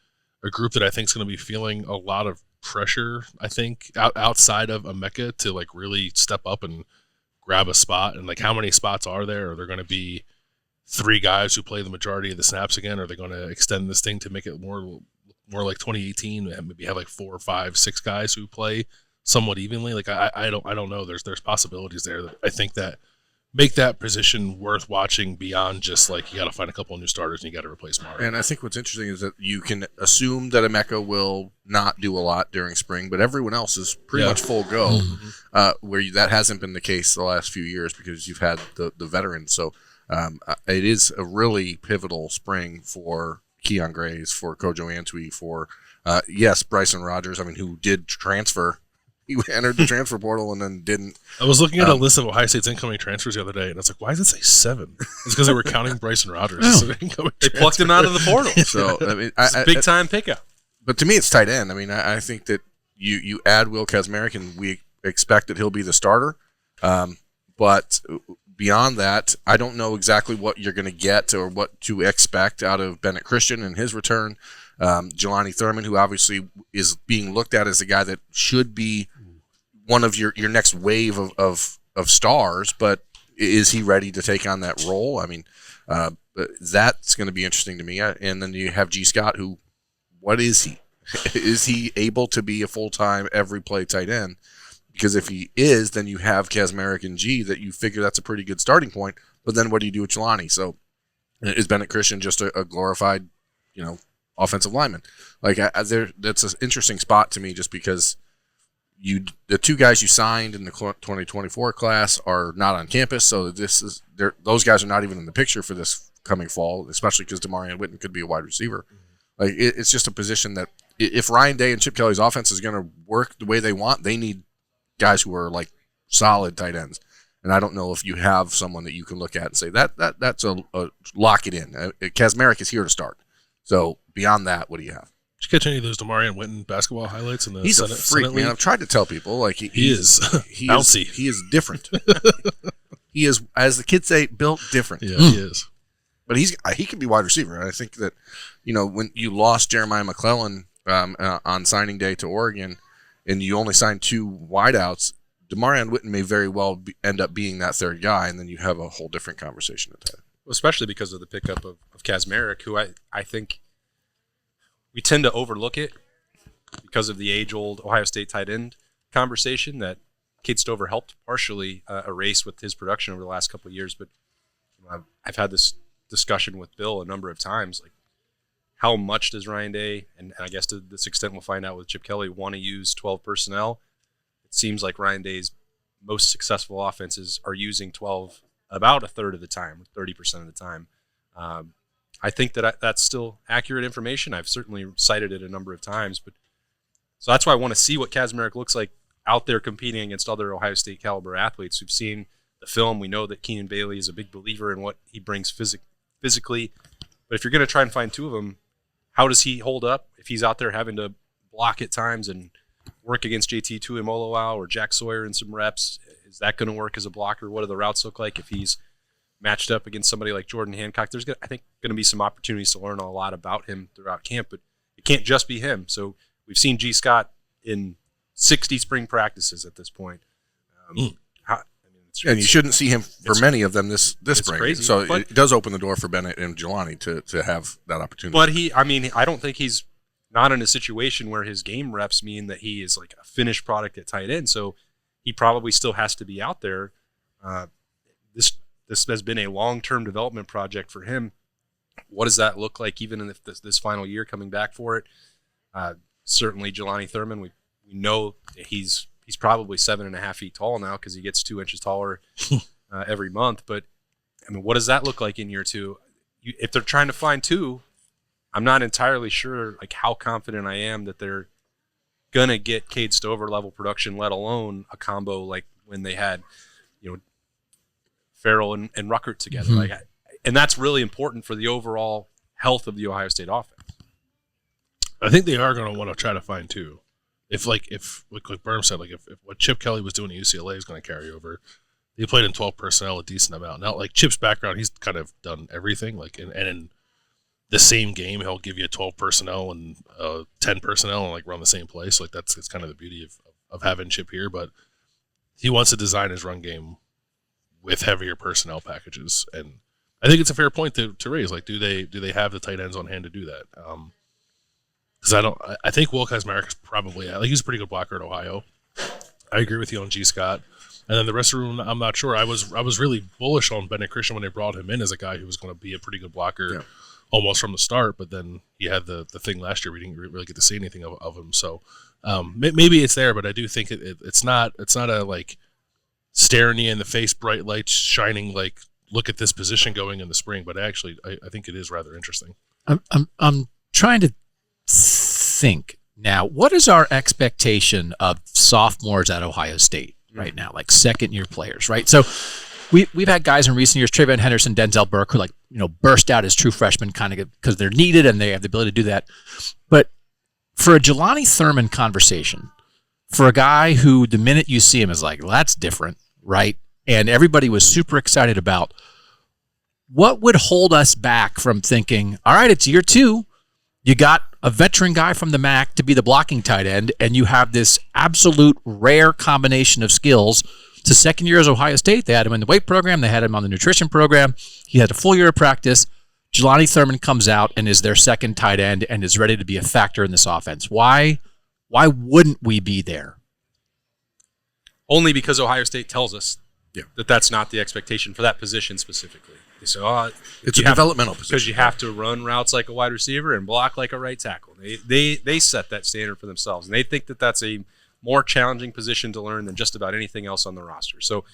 group that I think is going to be feeling a lot of pressure. I think outside of Emeka to like really step up and grab a spot, and like how many spots are there? Are there going to be 3 guys who play the majority of the snaps again? Are they going to extend this thing to make it more like 2018 and maybe have like 4, 5, 6 guys who play somewhat evenly? Like I don't know. There's possibilities there that I think that make that position worth watching beyond just like you got to find a couple of new starters and you got to replace Mario. And I think what's interesting is that you can assume that Emeka will not do a lot during spring, but everyone else is pretty much full go. Where that hasn't been the case the last few years because you've had the veterans. So. It is a really pivotal spring for Keon Grays, for Kojo Antwi, for Bryson Rogers. I mean, who did transfer? He entered the transfer portal and then didn't. I was looking at a list of Ohio State's incoming transfers the other day, and I was like, "Why does it say 7?" It's because they were counting Bryson Rogers. They plucked him out of the portal. So I mean, big time pickup. But to me, it's tight end. I mean, I think that you add Will Kazmarek, and we expect that he'll be the starter. But beyond that, I don't know exactly what you're going to get or what to expect out of Bennett Christian and his return. Jelani Thurman, who obviously is being looked at as the guy that should be one of your next wave of stars, but is he ready to take on that role? I mean, that's going to be interesting to me. And then you have G. Scott, who, what is he? Is he able to be a full-time every play tight end? Because if he is, then you have Kazmarek and G that you figure that's a pretty good starting point. But then what do you do with Jelani? So is Bennett Christian just a glorified, offensive lineman? Like that's an interesting spot to me, just because the 2 guys you signed in the 2024 class are not on campus. So those guys are not even in the picture for this coming fall, especially because Demarion Witten could be a wide receiver. Like it's just a position that if Ryan Day and Chip Kelly's offense is going to work the way they want, they need guys who are like solid tight ends, and I don't know if you have someone that you can look at and say that's a lock it in. Kazmarek is here to start. So beyond that, what do you have? Did you catch any of those Demarion Witten basketball highlights in the He's Senate, a freak, Senate man. League? I've tried to tell people like he is bouncy. He is different. He is, as the kids say, built different. Yeah, he is. But he can be wide receiver. And I think that when you lost Jeremiah McClellan on signing day to Oregon, and you only signed 2 wideouts, Demarion Witten may very well end up being that third guy, and then you have a whole different conversation at that. Especially because of the pickup of Kazmarek, who I think we tend to overlook it because of the age-old Ohio State tight end conversation that Cade Stover helped partially erase with his production over the last couple of years. But I've had this discussion with Bill a number of times, like, how much does Ryan Day, and I guess to this extent we'll find out with Chip Kelly, want to use 12 personnel? It seems like Ryan Day's most successful offenses are using 12 about a third of the time, 30% of the time. I think that that's still accurate information. I've certainly cited it a number of times. So that's why I want to see what Kazmarek looks like out there competing against other Ohio State caliber athletes. We've seen the film. We know that Keenan Bailey is a big believer in what he brings physically. But if you're going to try and find 2 of them, how does he hold up if he's out there having to block at times and work against JT Tuimoloau or Jack Sawyer in some reps? Is that going to work as a blocker? What do the routes look like if he's matched up against somebody like Jordan Hancock? There's, I think, going to be some opportunities to learn a lot about him throughout camp, but it can't just be him. So we've seen G. Scott in 60 spring practices at this point. And you shouldn't see him for many of them this spring. Crazy, so but it does open the door for Bennett and Jelani to have that opportunity. But I don't think he's not in a situation where his game reps mean that he is like a finished product at tight end. So he probably still has to be out there. This has been a long-term development project for him. What does that look like, even if this final year coming back for it? Certainly, Jelani Thurman. We know that he's probably 7.5 feet tall now because he gets 2 inches taller every month. But I mean, what does that look like in year two? If they're trying to find two, I'm not entirely sure like how confident I am that they're gonna get Cade Stover level production, let alone a combo like when they had, Farrell and Ruckert together. Mm-hmm. And that's really important for the overall health of the Ohio State offense. I think they are going to want to try to find two. If like Berm said, like if what Chip Kelly was doing at UCLA is going to carry over, he played in 12 personnel a decent amount. Now, like Chip's background, he's kind of done everything. Like and in the same game, he'll give you 12 personnel and 10 personnel and like run the same play. So like it's kind of the beauty of having Chip here. But he wants to design his run game with heavier personnel packages, and I think it's a fair point to raise. Like, do they have the tight ends on hand to do that? Because I think Will Kazmarek is probably he's a pretty good blocker at Ohio. I agree with you on G. Scott, and then the rest of the room, I'm not sure. I was really bullish on Bennett Christian when they brought him in as a guy who was going to be a pretty good blocker almost from the start. But then he had the thing last year we didn't really get to see anything of him. So maybe it's there, but I do think it's not a like staring you in the face, bright lights shining, like look at this position going in the spring. But actually, I think it is rather interesting. I'm trying to think now. What is our expectation of sophomores at Ohio State right now, like second-year players, right? So we've had guys in recent years, Trayvon Henderson, Denzel Burke, who burst out as true freshmen, kind of because they're needed and they have the ability to do that. But for a Jelani Thurman conversation, for a guy who the minute you see him is like, well, that's different, right? And everybody was super excited about, what would hold us back from thinking, all right, it's year two, you got a veteran guy from the MAC to be the blocking tight end, and you have this absolute rare combination of skills. To second year as Ohio State, they had him in the weight program, they had him on the nutrition program, he had a full year of practice. Jelani Thurman comes out and is their second tight end and is ready to be a factor in this offense. Why wouldn't we be there? Only because Ohio State tells us that that's not the expectation for that position specifically. They say, it's a developmental position. Because you have to run routes like a wide receiver and block like a right tackle. They set that standard for themselves, and they think that that's a more challenging position to learn than just about anything else on the roster. So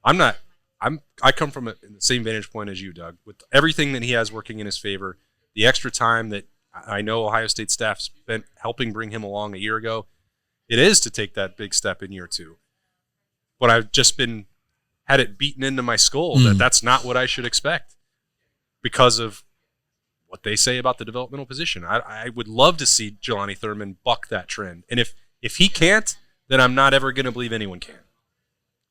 I come from the same vantage point as you, Doug, with everything that he has working in his favor, the extra time that I know Ohio State staff spent helping bring him along a year ago. It is to take that big step in year two. But I've just had it beaten into my skull that that's not what I should expect because of what they say about the developmental position. I would love to see Jelani Thurman buck that trend. And if he can't, then I'm not ever going to believe anyone can.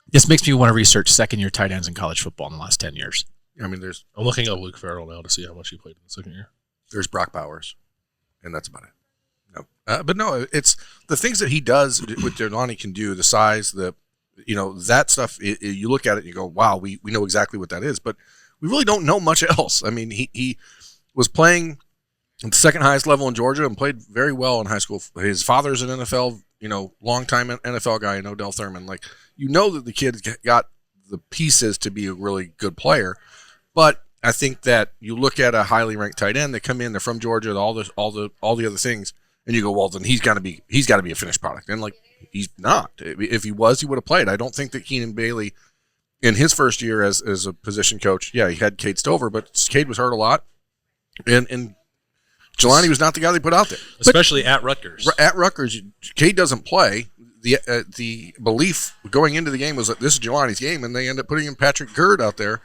This makes me want to research second-year tight ends in college football in the last 10 years. I mean, I'm looking up Luke Farrell now to see how much he played in the second year. There's Brock Bowers, and that's about it. No, but no, it's the things that he does with Jelani can do, the size, that stuff. You look at it and you go, wow, we know exactly what that is, but we really don't know much else. I mean, he was playing at the second highest level in Georgia and played very well in high school. His father's an NFL, longtime NFL guy, Odell Thurman. Like, that the kid got the pieces to be a really good player, but I think that you look at a highly ranked tight end that come in, they're from Georgia, all the other things, and you go, well, then he's got to be a finished product, and like he's not. If he was, he would have played. I don't think that Keenan Bailey, in his first year as a position coach, he had Cade Stover, but Cade was hurt a lot, and Jelani was not the guy they put out there, especially at Rutgers. At Rutgers, Cade doesn't play. The belief going into the game was that this is Jelani's game, and they end up putting in Patrick Gerd out there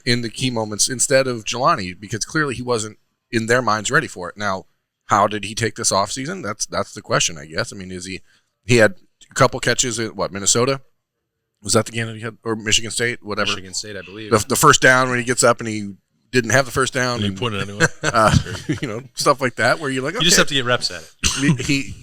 in the key moments instead of Jelani because clearly he wasn't in their minds ready for it. Now, how did he take this offseason? That's the question, I guess. I mean, he had a couple catches at Minnesota? Was that the game that he had, or Michigan State, whatever? Michigan State, I believe. The first down when he gets up and he didn't have the first down. And you put it anyway. Stuff like that where you're like, okay. You just have to get reps at it. He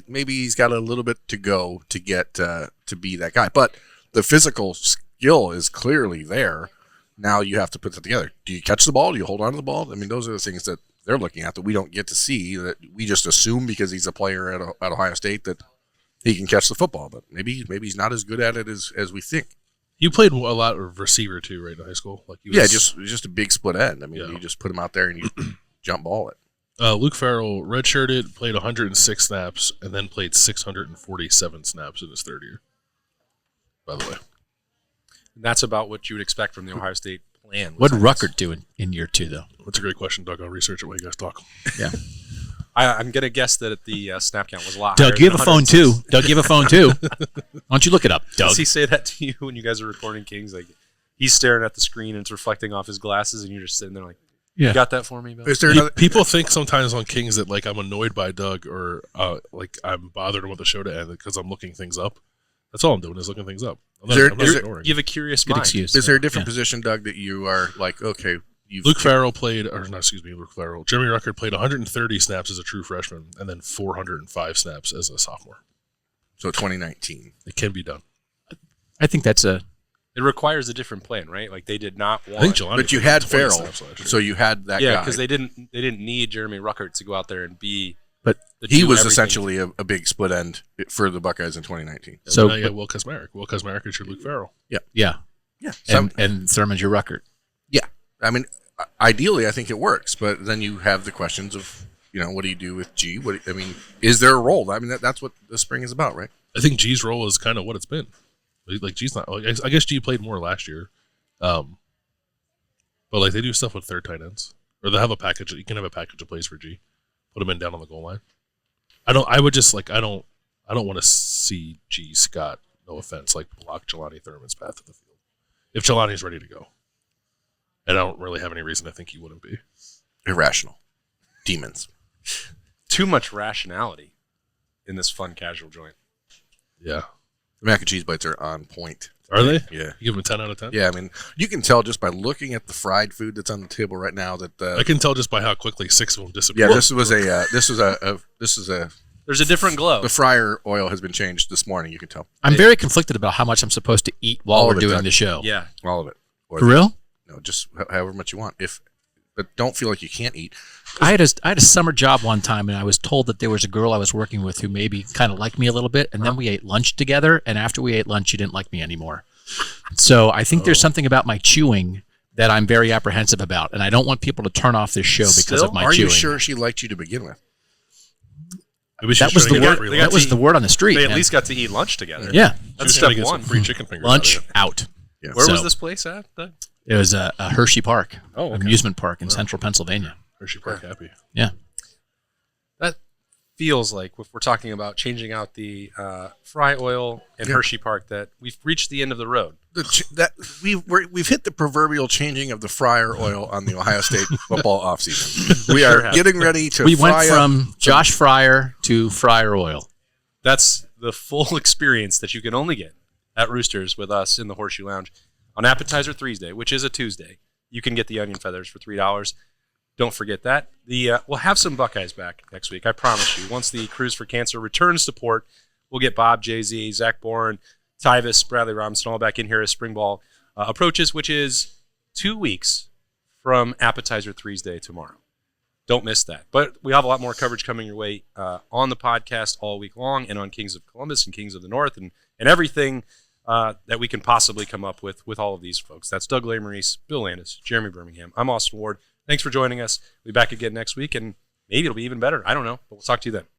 maybe he's got a little bit to go to get to be that guy. But the physical skill is clearly there. Now you have to put that together. Do you catch the ball? Do you hold on to the ball? I mean, those are the things that they're looking at that we don't get to see, that we just assume because he's a player at Ohio State that he can catch the football. But maybe he's not as good at it as we think. You played a lot of receiver too, right, in high school? Like he was, just a big split end. I mean, you just put him out there and you jump ball it. Luke Farrell redshirted, played 106 snaps, and then played 647 snaps in his third year. By the way, And that's about what you would expect from the Ohio State plan. What did Ruckert do in year 2, though? that's a great question, Doug. I'll research it while you guys talk. Yeah. I'm going to guess that the snap count was a lot Doug, higher you have than a phone 106. too. Doug, you have a phone too. Why don't you look it up, Doug? Does he say that to you when you guys are recording Kings? Like he's staring at the screen and it's reflecting off his glasses, and you're just sitting there like, "You got that for me, Bill?" Is there another? People think sometimes on Kings that like I'm annoyed by Doug or like I'm bothered with the show to end because I'm looking things up. That's all I'm doing is looking things up. I'm not ignoring. You have a curious Good mind. excuse. Is there a different position, Doug, that you are like, okay, Luke Farrell played, or not, excuse me, Luke Farrell. Jeremy Ruckert played 130 snaps as a true freshman and then 405 snaps as a sophomore. So 2019. It can be done. I think that's a. It requires a different plan, right? Like they did not want. I think Jelani But you played had 20 Farrell, snaps last year. so you had that yeah, guy. because they didn't need Jeremy Ruckert to go out there and be. But he do was everything. essentially a big split end for the Buckeyes in 2019. So now So you got Will Kuzmarek. Will Kuzmarek is your Luke Farrell. yeah, Yeah. and Thurman's your Ruckert. Yeah. I mean, ideally, I think it works, but then you have the questions of, what do you do with G? Is there a role? I mean, that's what the spring is about, right? I think G's role is kind of what it's been. Like G's not. Like, I guess G played more last year, but like they do stuff with third tight ends, or they have a package. You can have a package of plays for G. Put him in down on the goal line. I don't want to see G Scott. No offense, like block Jelani Thurman's path to the field if Jelani's ready to go. And I don't really have any reason to think he wouldn't be. Irrational. Demons. Too much rationality in this fun casual joint. Yeah, The mac and cheese bites are on point. are they? Yeah. You give him a 10 out of 10. Yeah, I mean, you can tell just by looking at the fried food that's on the table right now that I can tell just by how quickly 6 of them disappear. yeah, this is a There's a different glow. the fryer oil has been changed this morning. You can tell I'm very conflicted about how much I'm supposed to eat while All we're of it, doing Doug. the show. Yeah. all of it. Or For real? No, just however much you want. But don't feel like you can't eat. I had a summer job one time, and I was told that there was a girl I was working with who maybe kind of liked me a little bit, and then we ate lunch together, and after we ate lunch, she didn't like me anymore. So I think there's something about my chewing that I'm very apprehensive about, and I don't want people to turn off this show because Still? of my Are chewing. you sure she liked you to begin with? Maybe she's That was trying the to get word. free they lunch. That was to the word on the street. They at man. least got to eat lunch together. Yeah, She That's was trying to step get one. some free chicken fingers. lunch out of it. out. Yeah. Where was So- this place at? It was a Hershey Park, Oh, okay. amusement park in central Pennsylvania. Hershey Park happy. Yeah. That feels like if we're talking about changing out the fry oil in Yeah. Hershey Park, that we've reached the end of the road. We've hit the proverbial changing of the fryer oil on the Ohio State football offseason. We are getting ready to We fry went up from Josh Fryer to Fryer Oil. That's the full experience that you can only get at Roosters with us in the Horseshoe Lounge on Appetizer Thursday, which is a Tuesday. You can get the onion feathers for $3. Don't forget that. We'll have some Buckeyes back next week, I promise you. Once the Cruise for Cancer returns to port, we'll get Bob, Jay-Z, Zach Bourne, Tyvis, Bradley Robinson all back in here as spring ball approaches, which is 2 weeks from Appetizer Thursday tomorrow. Don't miss that. But we have a lot more coverage coming your way on the podcast all week long and on Kings of Columbus and Kings of the North and everything that we can possibly come up with all of these folks. That's Doug Lesmerises, Bill Landis, Jeremy Birmingham. I'm Austin Ward. Thanks for joining us. We'll be back again next week, and maybe it'll be even better. I don't know, but we'll talk to you then.